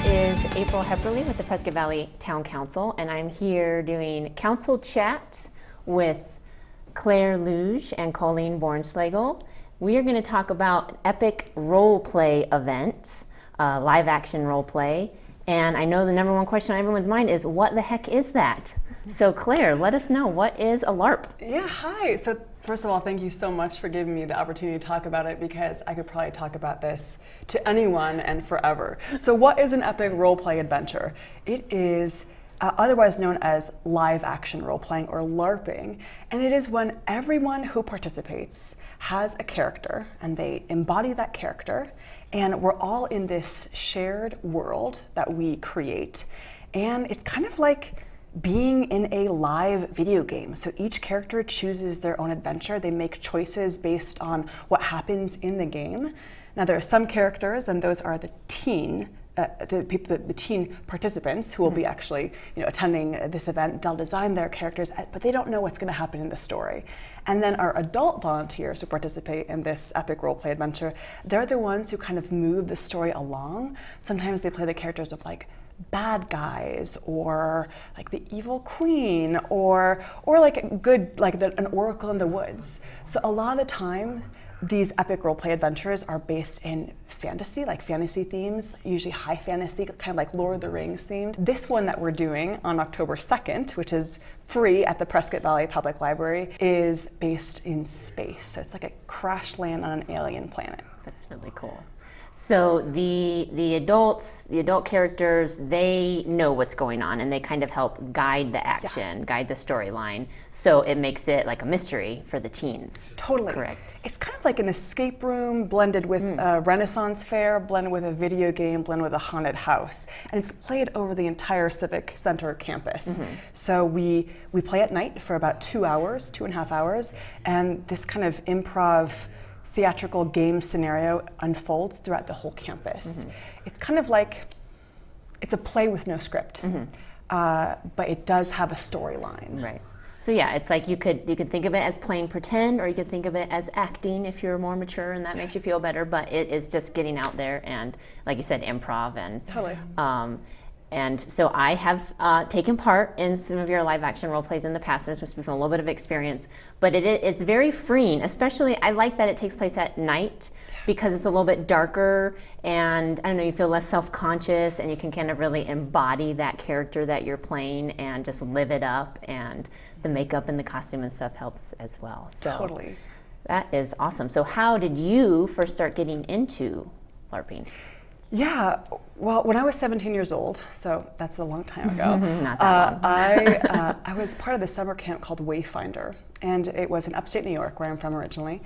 is April Hepperly with the Prescott Valley Town Council, and I'm here doing council chat with Claire Luge and Colleen Bornschlegel. We are going to talk about an epic role play event, live action role play, and I know the number one question on everyone's mind is, what the heck is that? So Claire, let us know, what is a LARP? Yeah, hi. So first of all, thank you so much for giving me the opportunity to talk about it, because I could probably talk about this to anyone and forever. So what is an epic role play adventure? It is otherwise known as live action role playing or LARPing, and it is when everyone who participates has a character and they embody that character, and we're all in this shared world that we create, and it's kind of like being in a live video game. So each character chooses their own adventure. They make choices based on what happens in the game. Now there are some characters, and those are the teen participants who will be actually, attending this event. They'll design their characters, but they don't know what's going to happen in the story. And then our adult volunteers who participate in this epic roleplay adventure, they're the ones who kind of move the story along. Sometimes they play the characters of like bad guys, or like the evil queen, or like a good, an oracle in the woods. So a lot of the time, these epic roleplay adventures are based in fantasy, like fantasy themes, usually high fantasy, kind of like Lord of the Rings themed. This one that we're doing on October 2nd, which is free at the Prescott Valley Public Library, is based in space. So it's like a crash land on an alien planet. That's really cool. So the adult characters, they know what's going on, and they kind of help guide the action, guide the storyline. So it makes it like a mystery for the teens. Totally. Correct. It's kind of like an escape room blended with a Renaissance fair, blended with a video game, blended with a haunted house. And it's played over the entire Civic Center campus. So we play at night for about 2 hours, 2.5 hours, and this kind of improv theatrical game scenario unfolds throughout the whole campus. It's kind of like, it's a play with no script, but it does have a storyline. Right. So yeah, it's like you could think of it as playing pretend, or you could think of it as acting if you're more mature and that makes you feel better, but it is just getting out there and, like you said, improv and Totally. And so I have taken part in some of your live action role plays in the past, and it's supposed to be from a little bit of experience, but it's very freeing. Especially, I like that it takes place at night, because it's a little bit darker, and I don't know, you feel less self-conscious, and you can kind of really embody that character that you're playing and just live it up, and the makeup and the costume and stuff helps as well. So Totally. That is awesome. So how did you first start getting into LARPing? Yeah, well, when I was 17 years old, so that's a long time ago, Not that long. I was part of the summer camp called Wayfinder, and it was in upstate New York, where I'm from originally,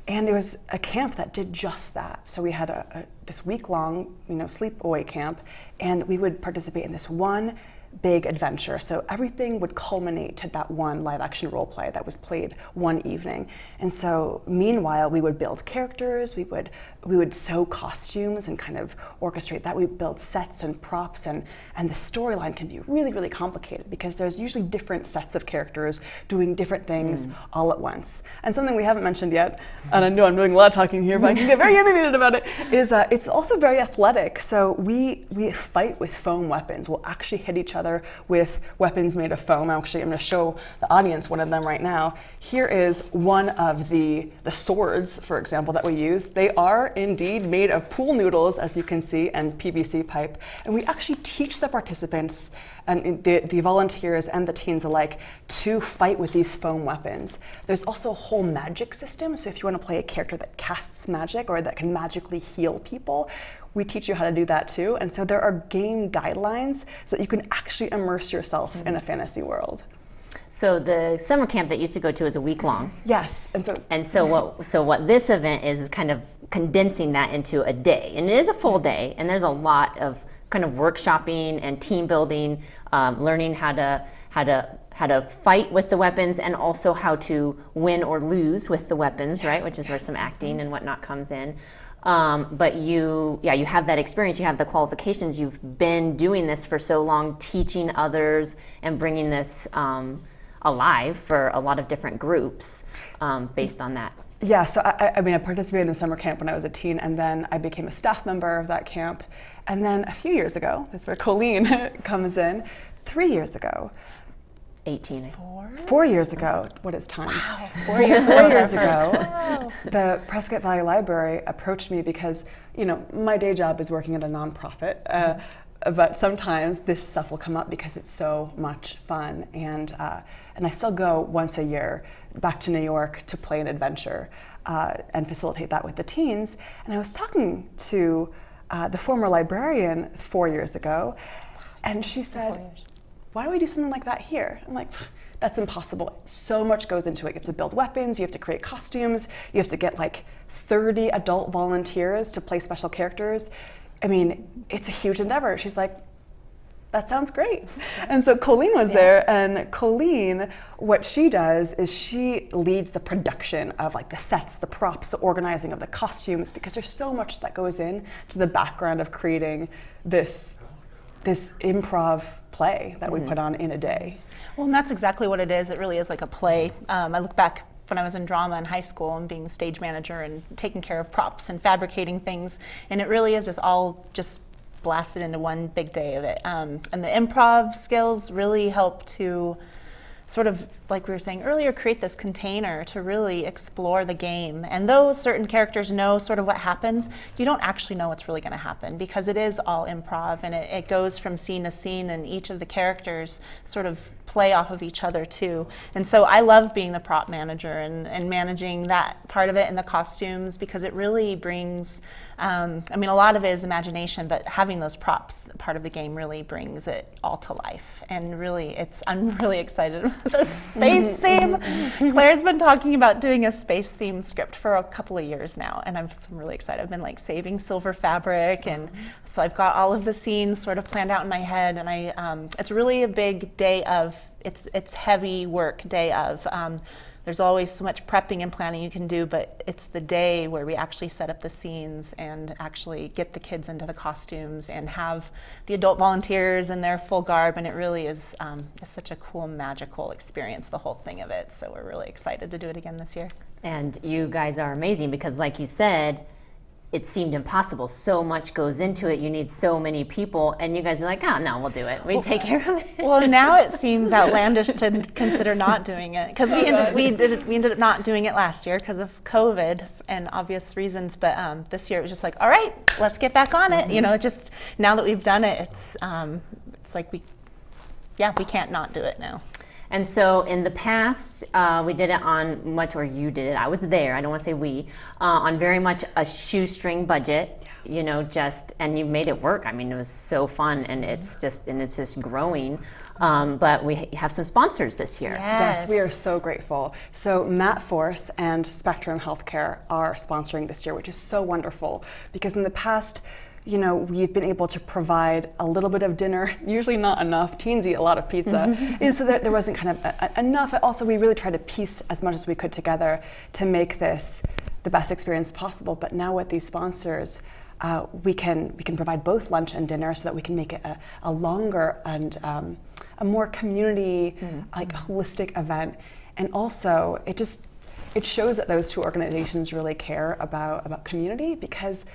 and it was a camp that did just that. So we had this week-long, sleepaway camp, and we would participate in this one big adventure. So everything would culminate to that one live action role play that was played one evening. And so meanwhile, we would build characters, we would sew costumes and kind of orchestrate that. We build sets and props, and the storyline can be really, really complicated, because there's usually different sets of characters doing different things all at once. And something we haven't mentioned yet, and I know I'm doing a lot of talking here, but I can get very animated about it, is it's also very athletic. So we fight with foam weapons. We'll actually hit each other with weapons made of foam. Actually, I'm going to show the audience one of them right now. Here is one of the swords, for example, that we use. They are indeed made of pool noodles, as you can see, and PVC pipe. And we actually teach the participants and the volunteers and the teens alike to fight with these foam weapons. There's also a whole magic system. So if you want to play a character that casts magic or that can magically heal people, we teach you how to do that too. And so there are game guidelines so that you can actually immerse yourself in a fantasy world. So the summer camp that you used to go to is a week long. Yes, so what this event is kind of condensing that into a day, and it is a full day, and there's a lot of kind of workshopping and team building, learning how to fight with the weapons, and also how to win or lose with the weapons, right? Which is where some acting and whatnot comes in. But you have that experience, you have the qualifications, you've been doing this for so long, teaching others and bringing this alive for a lot of different groups based on that. Yeah, so I mean, I participated in the summer camp when I was a teen, and then I became a staff member of that camp. And then a few years ago, that's where Colleen comes in, 3 years ago. 18. 4 years ago, what is time? Wow. 4 years ago, Wow. the Prescott Valley Library approached me because, you know, my day job is working at a nonprofit, but sometimes this stuff will come up because it's so much fun, and I still go once a year back to New York to play an adventure and facilitate that with the teens. And I was talking to the former librarian 4 years ago, and she said, why don't we do something like that here? I'm like, that's impossible. So much goes into it. You have to build weapons, you have to create costumes, you have to get like 30 adult volunteers to play special characters. I mean, it's a huge endeavor. She's like, that sounds great. And so Colleen was there, and Colleen, what she does is she leads the production of like the sets, the props, the organizing of the costumes, because there's so much that goes in to the background of creating this improv play that we put on in a day. Well, and that's exactly what it is. It really is like a play. I look back when I was in drama in high school and being stage manager and taking care of props and fabricating things, and it really is just all just blasted into one big day of it. And the improv skills really help to sort of, like we were saying earlier, create this container to really explore the game. And though certain characters know sort of what happens, you don't actually know what's really going to happen, because it is all improv, and it goes from scene to scene, and each of the characters sort of play off of each other too. And so I love being the prop manager and managing that part of it and the costumes, because it really brings, I mean, a lot of it is imagination, but having those props part of the game really brings it all to life. And really, I'm really excited about the space theme. Claire's been talking about doing a space theme script for a couple of years now, and I'm really excited. I've been like saving silver fabric, and so I've got all of the scenes sort of planned out in my head, and it's really a big day of, it's heavy work day of. There's always so much prepping and planning you can do, but it's the day where we actually set up the scenes and actually get the kids into the costumes and have the adult volunteers in their full garb, and it really is it's such a cool, magical experience, the whole thing of it. So we're really excited to do it again this year. And you guys are amazing, because like you said, it seemed impossible. So much goes into it. You need so many people, and you guys are like, oh no, we'll do it. We take care of it. Well, now it seems outlandish to consider not doing it, because we ended up not doing it last year because of COVID and obvious reasons. But this year it was just like, all right, let's get back on it. You know, just now that we've done it, it's like we can't not do it now. And so in the past, we did it on much, or you did it, I was there, I don't want to say we, on very much a shoestring budget, you know, and you made it work. I mean, it was so fun, and it's just growing. But we have some sponsors this year. Yes, we are so grateful. So Matt Force and Spectrum Healthcare are sponsoring this year, which is so wonderful, because in the past, you know, we've been able to provide a little bit of dinner, usually not enough. Teens eat a lot of pizza, and so there wasn't kind of enough. Also, we really tried to piece as much as we could together to make this the best experience possible. But now with these sponsors, we can provide both lunch and dinner, so that we can make it a longer and a more community, like holistic event. And also, it shows that those two organizations really care about community, because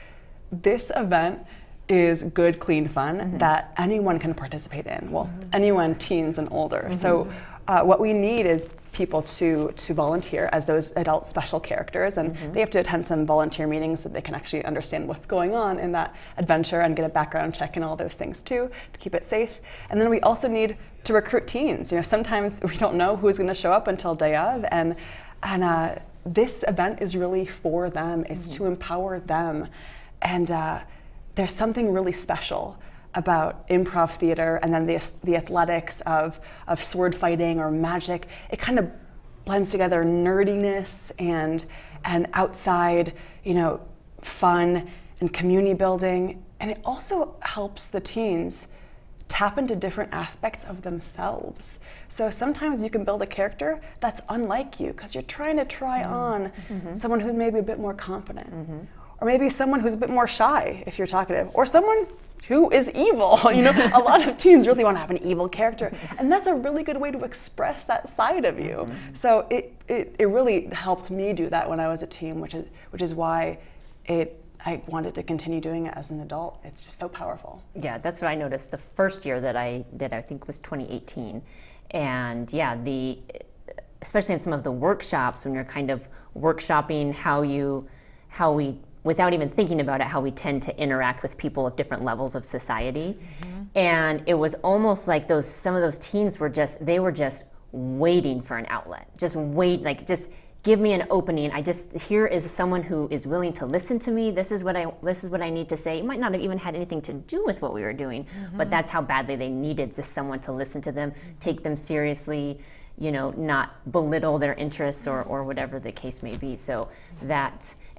this event is good, clean fun that anyone can participate in. Well, anyone, teens and older. So what we need is people to volunteer as those adult special characters, and they have to attend some volunteer meetings so they can actually understand what's going on in that adventure and get a background check and all those things too, to keep it safe. And then we also need to recruit teens. You know, sometimes we don't know who's going to show up until day of, and this event is really for them. It's to empower them. And there's something really special about improv theater, and then the athletics of sword fighting or magic. It kind of blends together nerdiness and outside, you know, fun and community building. And it also helps the teens tap into different aspects of themselves. So sometimes you can build a character that's unlike you, because you're trying to try on someone who's maybe a bit more confident. or maybe someone who's a bit more shy if you're talkative, or someone who is evil. You know, a lot of teens really want to have an evil character, and that's a really good way to express that side of you. So it really helped me do that when I was a teen, which is why I wanted to continue doing it as an adult. It's just so powerful. Yeah, that's what I noticed the first year that I did, I think was 2018. And yeah, especially in some of the workshops when you're kind of workshopping how we, without even thinking about it, how we tend to interact with people of different levels of society. And it was almost like some of those teens were just waiting for an outlet. Just give me an opening. Here is someone who is willing to listen to me. This is what I need to say. It might not have even had anything to do with what we were doing, but that's how badly they needed just someone to listen to them, take them seriously, you know, not belittle their interests or whatever the case may be. So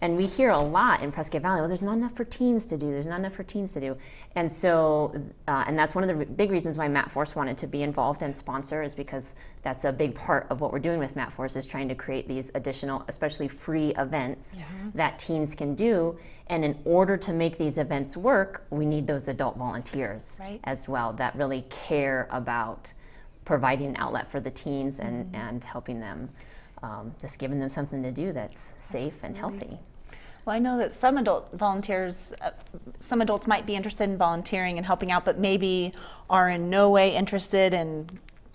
and we hear a lot in Prescott Valley, well, there's not enough for teens to do. There's not enough for teens to do. And so, and that's one of the big reasons why Matt Force wanted to be involved and sponsor, is because that's a big part of what we're doing with Matt Force, is trying to create these additional, especially free events that teens can do. And in order to make these events work, we need those adult volunteers as well that really care about providing an outlet for the teens and helping them, just giving them something to do that's safe and healthy. Well, I know that some adult volunteers, some adults might be interested in volunteering and helping out, but maybe are in no way interested in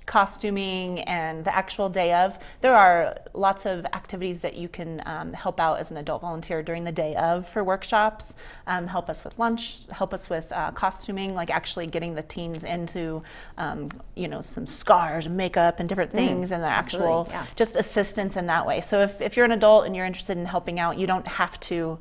costuming and the actual day of. There are lots of activities that you can help out as an adult volunteer during the day of for workshops, help us with lunch, help us with costuming, like actually getting the teens into some scars and makeup and different things, and the actual just assistance in that way. So if you're an adult and you're interested in helping out, you don't have to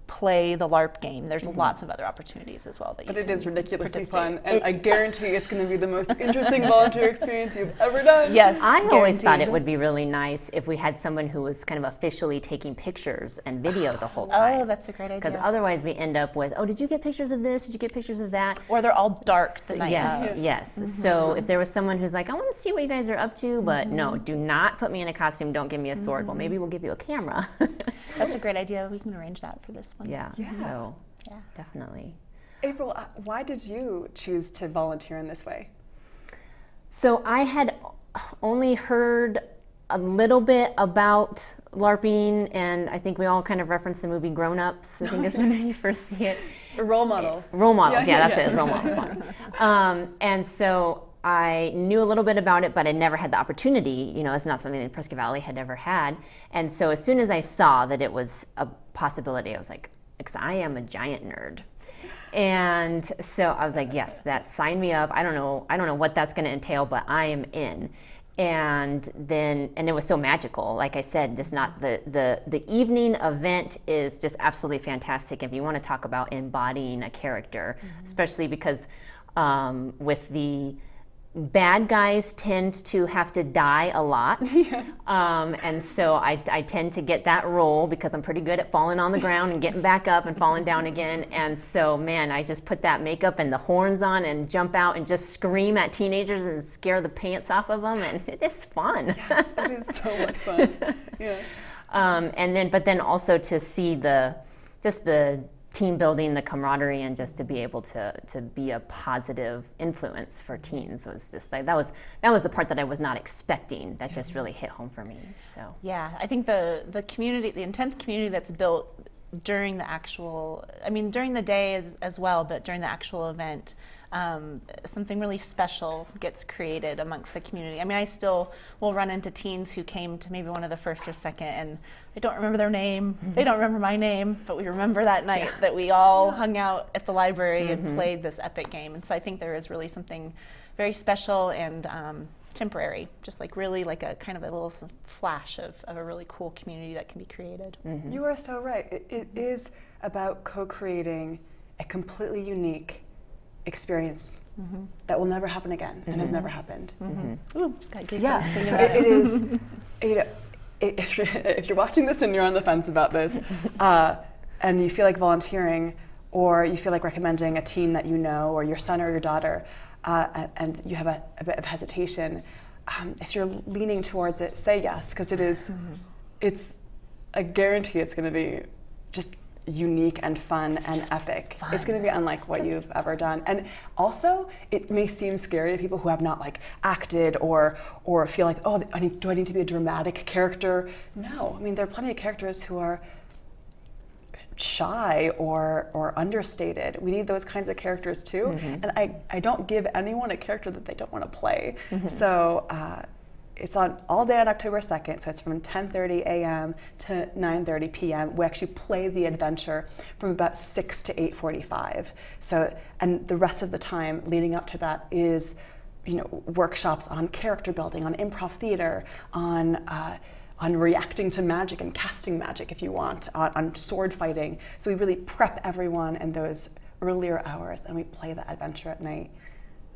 play the LARP game. There's lots of other opportunities as well that you can But it is ridiculously fun, and I guarantee it's going to be the most interesting volunteer experience you've ever done. Yes, I always thought it would be really nice if we had someone who was kind of officially taking pictures and video the whole time. Oh, that's a great idea. Because otherwise we end up with, oh, did you get pictures of this? Did you get pictures of that? Or they're all dark the night of. Yes. So if there was someone who's like, I want to see what you guys are up to, but no, do not put me in a costume. Don't give me a sword. Well, maybe we'll give you a camera. That's a great idea. We can arrange that for this one. Yeah. So definitely. April, why did you choose to volunteer in this way? So I had only heard a little bit about LARPing, and I think we all kind of referenced the movie Grown Ups. I think is when you first see it. Role models. Role models, that's it, role models. And so I knew a little bit about it, but I never had the opportunity. You know, it's not something that Prescott Valley had ever had. And so as soon as I saw that it was a possibility, I was like, because I am a giant nerd. And so I was like, yes, sign me up. I don't know what that's going to entail, but I am in. And it was so magical. Like I said, just not the evening event is just absolutely fantastic. If you want to talk about embodying a character, especially because with the bad guys tend to have to die a lot. And so I tend to get that role because I'm pretty good at falling on the ground and getting back up and falling down again. And so, man, I just put that makeup and the horns on and jump out and just scream at teenagers and scare the pants off of them. And it is fun. Yes, it is so much fun. Yeah. But then also to see the team building, the camaraderie, and just to be able to be a positive influence for teens was just like that was the part that I was not expecting. That just really hit home for me. So yeah, I think the community, the intense community that's built during the actual, during the day as well, but during the actual event, something really special gets created amongst the community. I still will run into teens who came to maybe one of the first or second, and I don't remember their name. They don't remember my name, but we remember that night that we all hung out at the library and played this epic game. And so I think there is really something very special and temporary, just like really like a kind of a little flash of a really cool community that can be created. You are so right. It is about co-creating a completely unique experience that will never happen again and has never happened. Ooh, it's got good So it is, if you're watching this and you're on the fence about this, and you feel like volunteering, or you feel like recommending a teen that you know, or your son or your daughter, and you have a bit of hesitation, if you're leaning towards it, say yes, because it's a guarantee it's going to be just unique and fun and epic. It's going to be unlike what you've ever done. And also, it may seem scary to people who have not like acted or feel like, oh, do I need to be a dramatic character? No, I mean, there are plenty of characters who are shy or understated. We need those kinds of characters too. And I don't give anyone a character that they don't want to play. So it's on all day on October 2nd, so it's from 10:30 a.m. to 9:30 p.m. We actually play the adventure from about 6 to 8:45. So, and the rest of the time leading up to that is, workshops on character building, on improv theater, on reacting to magic and casting magic if you want, on sword fighting. So we really prep everyone in those earlier hours, and we play the adventure at night.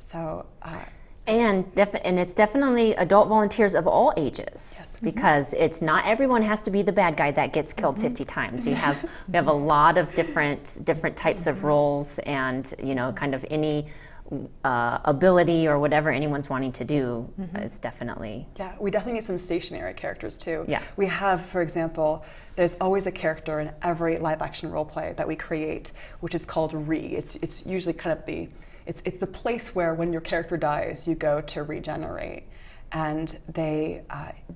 So. And it's definitely adult volunteers of all ages, because it's not everyone has to be the bad guy that gets killed 50 times. We have a lot of different types of roles, and kind of any ability or whatever anyone's wanting to do is definitely. Yeah, we definitely need some stationary characters too. Yeah. We have, for example, there's always a character in every live action role play that we create, which is called Re. It's usually kind of it's the place where when your character dies, you go to regenerate. And they,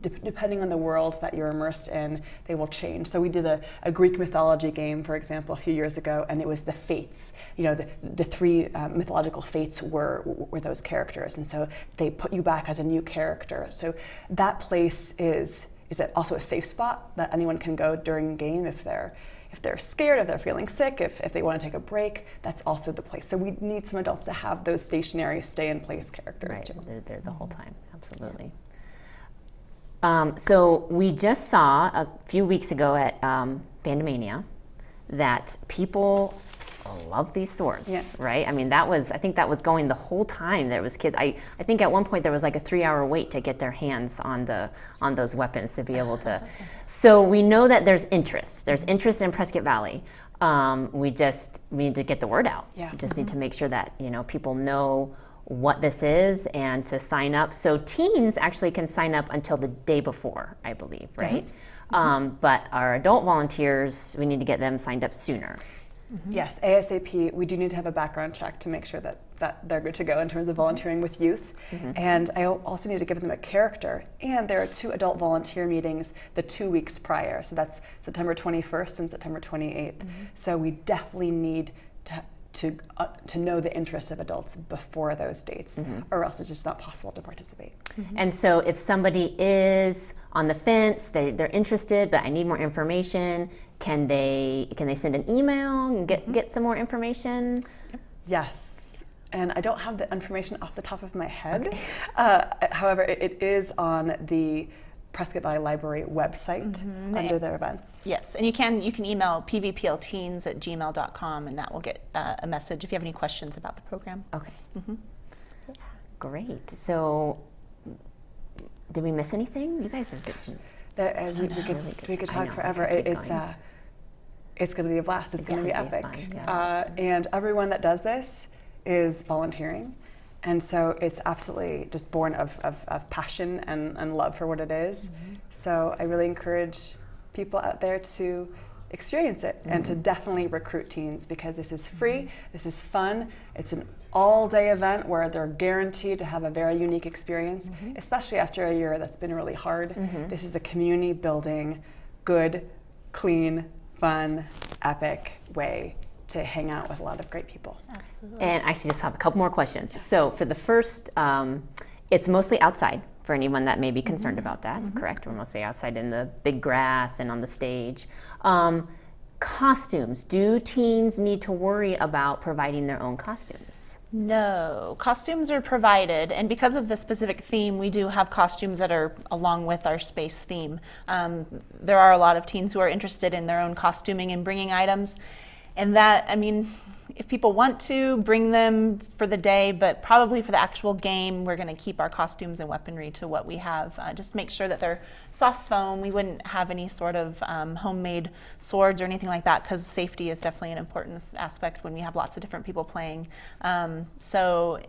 depending on the world that you're immersed in, they will change. So we did a Greek mythology game, for example, a few years ago, and it was the Fates. The three mythological Fates were those characters, and so they put you back as a new character. So that place is also a safe spot that anyone can go during game if they're scared, if they're feeling sick, if they want to take a break. That's also the place. So we need some adults to have those stationary, stay-in-place characters too. They're the whole time, absolutely. So we just saw a few weeks ago at Bandmania that people love these swords, right? I mean, I think that was going the whole time. There was kids. I think at one point there was like a 3-hour wait to get their hands on those weapons to be able to. So we know that there's interest. There's interest in Prescott Valley. We need to get the word out. Yeah. We just need to make sure that people know what this is and to sign up. So teens actually can sign up until the day before, I believe, right? Yes. But our adult volunteers, we need to get them signed up sooner. Yes, ASAP. We do need to have a background check to make sure that they're good to go in terms of volunteering with youth. And I also need to give them a character. And there are 2 adult volunteer meetings the 2 weeks prior. So that's September 21st and September 28th. So we definitely need to know the interest of adults before those dates, or else it's just not possible to participate. And so if somebody is on the fence, they're interested, but I need more information, can they send an email and get some more information? Yes, and I don't have the information off the top of my head. However, it is on the Prescott Valley Library website under their events. Yes, and you can email pvplteens@gmail.com, and that will get a message if you have any questions about the program. Okay. Great. So, did we miss anything? You guys have been. We could talk forever. It's going to be a blast. It's going to be epic. Fun, yeah. And everyone that does this is volunteering. And so it's absolutely just born of passion and love for what it is. So I really encourage people out there to experience it and to definitely recruit teens, because this is free, this is fun, it's an all-day event where they're guaranteed to have a very unique experience, especially after a year that's been really hard. This is a community-building, good, clean, fun, epic way to hang out with a lot of great people. Absolutely. And I actually just have a couple more questions. So for the first, it's mostly outside for anyone that may be concerned about that, correct? We're mostly outside in the big grass and on the stage. Costumes. Do teens need to worry about providing their own costumes? No, costumes are provided, and because of the specific theme, we do have costumes that are along with our space theme. There are a lot of teens who are interested in their own costuming and bringing items, and that, I mean, if people want to, bring them for the day, but probably for the actual game, we're going to keep our costumes and weaponry to what we have. Just make sure that they're soft foam. We wouldn't have any sort of homemade swords or anything like that, because safety is definitely an important aspect when we have lots of different people playing. So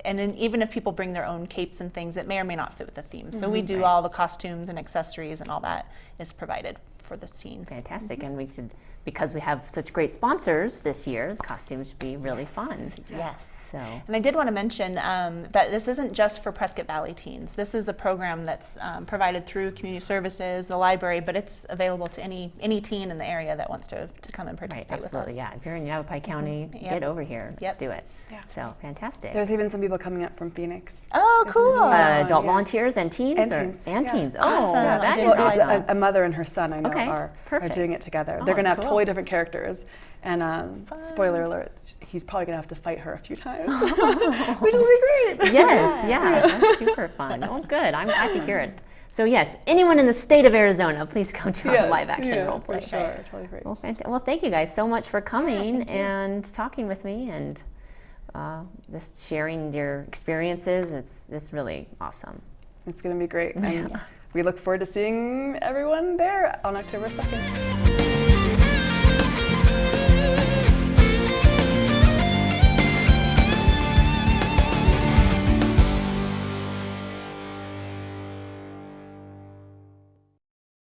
and then even if people bring their own capes and things, it may or may not fit with the theme. So we do all the costumes and accessories, and all that is provided for the teens. Fantastic, and we should, because we have such great sponsors this year, the costumes should be really fun. Yes. So, And I did want to mention that this isn't just for Prescott Valley teens. This is a program that's provided through Community Services, the library, but it's available to any teen in the area that wants to come and right, participate with absolutely, us. yeah. If you're in Yavapai County, Yep. get over here. Let's Yep. do it. Yeah. So, fantastic. There's even some people coming up from Phoenix. Oh, This is cool. a- Adult yeah. volunteers and teens? And or- teens, And yeah. teens. Oh, Awesome. that I is didn't realize awesome. A mother and her son, I know, Okay, are perfect. doing it together. Oh, They're going to have cool. totally different characters. And spoiler alert, he's probably going to have to fight her a few times, which will be great. Yes, yeah, that's super fun. Oh, good. I'm glad to hear it. So, yes, anyone in the state of Arizona, please come to our Yes, live action yeah, role for play. sure. Totally great. Well, well, thank you guys so much for coming and talking with me and just sharing your experiences. It's really awesome. It's going to be great. And we look forward to seeing everyone there on October 2nd.